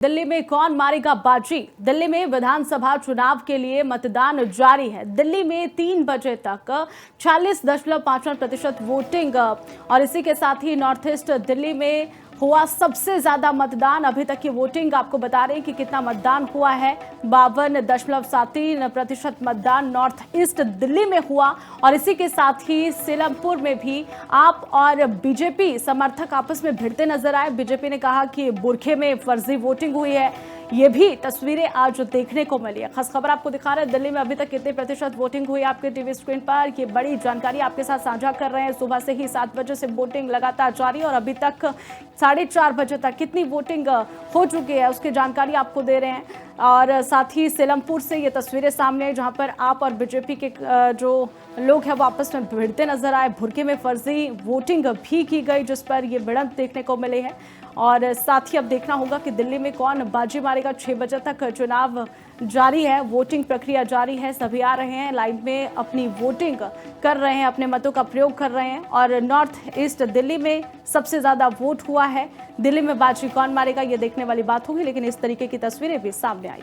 दिल्ली में कौन मारेगा बाजी। दिल्ली में विधानसभा चुनाव के लिए मतदान जारी है। दिल्ली में 3 बजे तक 46.55% वोटिंग और इसी के साथ ही नॉर्थ ईस्ट दिल्ली में हुआ सबसे ज्यादा मतदान। अभी तक की वोटिंग आपको बता रहे हैं कि कितना मतदान हुआ है। 52.73% मतदान नॉर्थ ईस्ट दिल्ली में हुआ और इसी के साथ ही सीलमपुर में भी आप और बीजेपी समर्थक आपस में भिड़ते नजर आए। बीजेपी ने कहा कि बुरखे में फर्जी वोटिंग हुई है। ये भी तस्वीरें आज देखने को मिली है। खास खबर आपको दिखा रहे हैं दिल्ली में अभी तक कितने प्रतिशत वोटिंग हुई है आपके टीवी स्क्रीन पर। ये बड़ी जानकारी आपके साथ साझा कर रहे हैं। सुबह से ही 7 बजे से वोटिंग लगातार जारी और अभी तक 4:30 बजे तक कितनी वोटिंग हो चुकी है उसकी जानकारी आपको दे रहे हैं। और साथ ही सीलमपुर से ये तस्वीरें सामने आई जहां पर आप और बीजेपी के जो लोग हैं वो आपस में भिड़ते नजर आए। भुरके में फर्जी वोटिंग भी की गई जिस पर ये भिड़ंत देखने को मिली है। और साथ ही अब देखना होगा कि दिल्ली में कौन बाजी मारेगा। 6 बजे तक चुनाव जारी है, वोटिंग प्रक्रिया जारी है। सभी आ रहे हैं, लाइन में अपनी वोटिंग कर रहे हैं, अपने मतों का प्रयोग कर रहे हैं। और नॉर्थ ईस्ट दिल्ली में सबसे ज्यादा वोट हुआ है। दिल्ली में बाजी कौन मारेगा ये देखने वाली बात होगी, लेकिन इस तरीके की तस्वीरें भी सामने आई।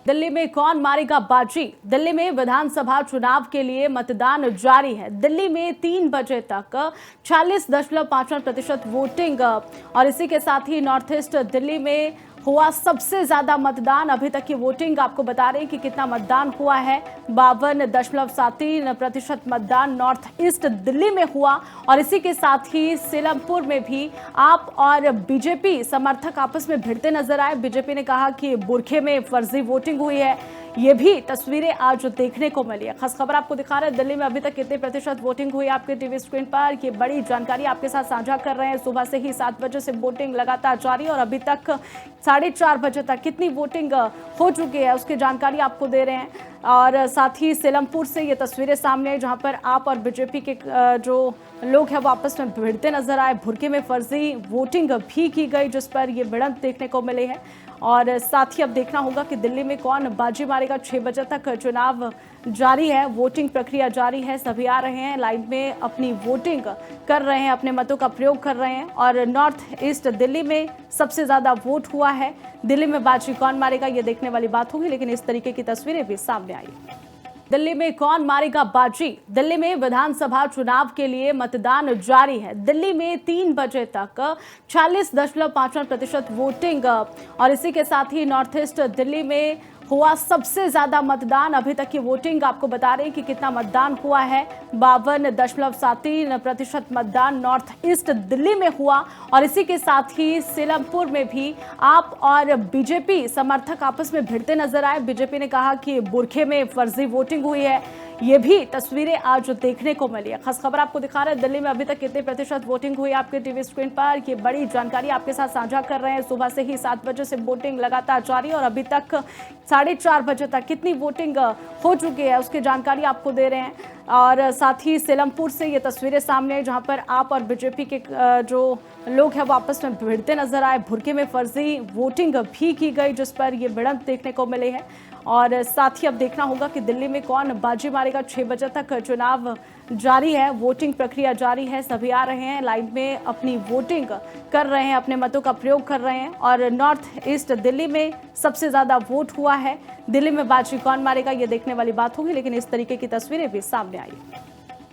दिल्ली में कौन मारेगा बाजी। दिल्ली में विधानसभा चुनाव के लिए मतदान जारी है। दिल्ली में 3 बजे तक 46.55% वोटिंग और इसी के साथ ही नॉर्थ ईस्ट दिल्ली में हुआ सबसे ज्यादा मतदान। अभी तक की वोटिंग आपको बता रहे हैं कि कितना मतदान हुआ है। 52.73% मतदान नॉर्थ ईस्ट दिल्ली में हुआ और इसी के साथ ही सीलमपुर में भी आप और बीजेपी समर्थक आपस में भिड़ते नजर आए। बीजेपी ने कहा कि बुरखे में फर्जी वोटिंग हुई है। ये भी तस्वीरें आज देखने को मिली है। खास खबर आपको दिखा रहे हैं दिल्ली में अभी तक कितने प्रतिशत वोटिंग हुई आपके टीवी स्क्रीन पर। ये बड़ी जानकारी आपके साथ साझा कर रहे हैं। सुबह से ही 7 बजे से वोटिंग लगातार जारी और अभी तक 4:30 बजे तक कितनी वोटिंग हो चुकी है उसकी जानकारी आपको दे रहे हैं। और साथ ही सीलमपुर से ये तस्वीरें सामने आई जहां पर आप और बीजेपी के जो लोग हैं वो आपस में भिड़ते नजर आए। भुरके में फर्जी वोटिंग भी की गई जिस पर ये भिड़ंत देखने को मिली है। और साथ ही अब देखना होगा कि दिल्ली में कौन बाजी मारेगा। 6 बजे तक चुनाव जारी है, वोटिंग प्रक्रिया जारी है। सभी आ रहे हैं, लाइन में अपनी वोटिंग कर रहे हैं, अपने मतों का प्रयोग कर रहे हैं। और नॉर्थ ईस्ट दिल्ली में सबसे ज्यादा वोट हुआ है। दिल्ली में बाजी कौन मारेगा ये देखने वाली बात होगी, लेकिन इस तरीके की तस्वीरें भी सामने आई। दिल्ली में कौन मारेगा बाजी। दिल्ली में विधानसभा चुनाव के लिए मतदान जारी है। दिल्ली में 3 बजे तक 46.55% वोटिंग और इसी के साथ ही नॉर्थ ईस्ट दिल्ली में हुआ सबसे ज्यादा मतदान। अभी तक की वोटिंग आपको बता रहे हैं कि कितना मतदान हुआ है। 52.73% मतदान नॉर्थ ईस्ट दिल्ली में हुआ और इसी के साथ ही सीलमपुर में भी आप और बीजेपी समर्थक आपस में भिड़ते नजर आए। बीजेपी ने कहा कि बुरखे में फर्जी वोटिंग हुई है। ये भी तस्वीरें आज देखने को मिली है। खास खबर आपको दिखा रहे हैं दिल्ली में अभी तक कितने प्रतिशत वोटिंग हुई आपके टीवी स्क्रीन पर। ये बड़ी जानकारी आपके साथ साझा कर रहे हैं। सुबह से ही 7 बजे से वोटिंग लगातार जारी और अभी तक 4:30 बजे तक कितनी वोटिंग हो चुकी है उसकी जानकारी आपको दे रहे हैं। और साथ ही सीलमपुर से ये तस्वीरें सामने आई जहां पर आप और बीजेपी के जो लोग हैं वो आपस में भिड़ते नजर आए। भुरके में फर्जी वोटिंग भी की गई जिस पर ये भिड़ंत देखने को मिली है। और साथ ही अब देखना होगा कि दिल्ली में कौन बाजी मारेगा। 6 बजे तक चुनाव जारी है, वोटिंग प्रक्रिया जारी है। सभी आ रहे हैं, लाइन में अपनी वोटिंग कर रहे हैं, अपने मतों का प्रयोग कर रहे हैं। और नॉर्थ ईस्ट दिल्ली में सबसे ज्यादा वोट हुआ है। दिल्ली में बाजी कौन मारेगा ये देखने वाली बात होगी, लेकिन इस तरीके की तस्वीरें भी सामने आई।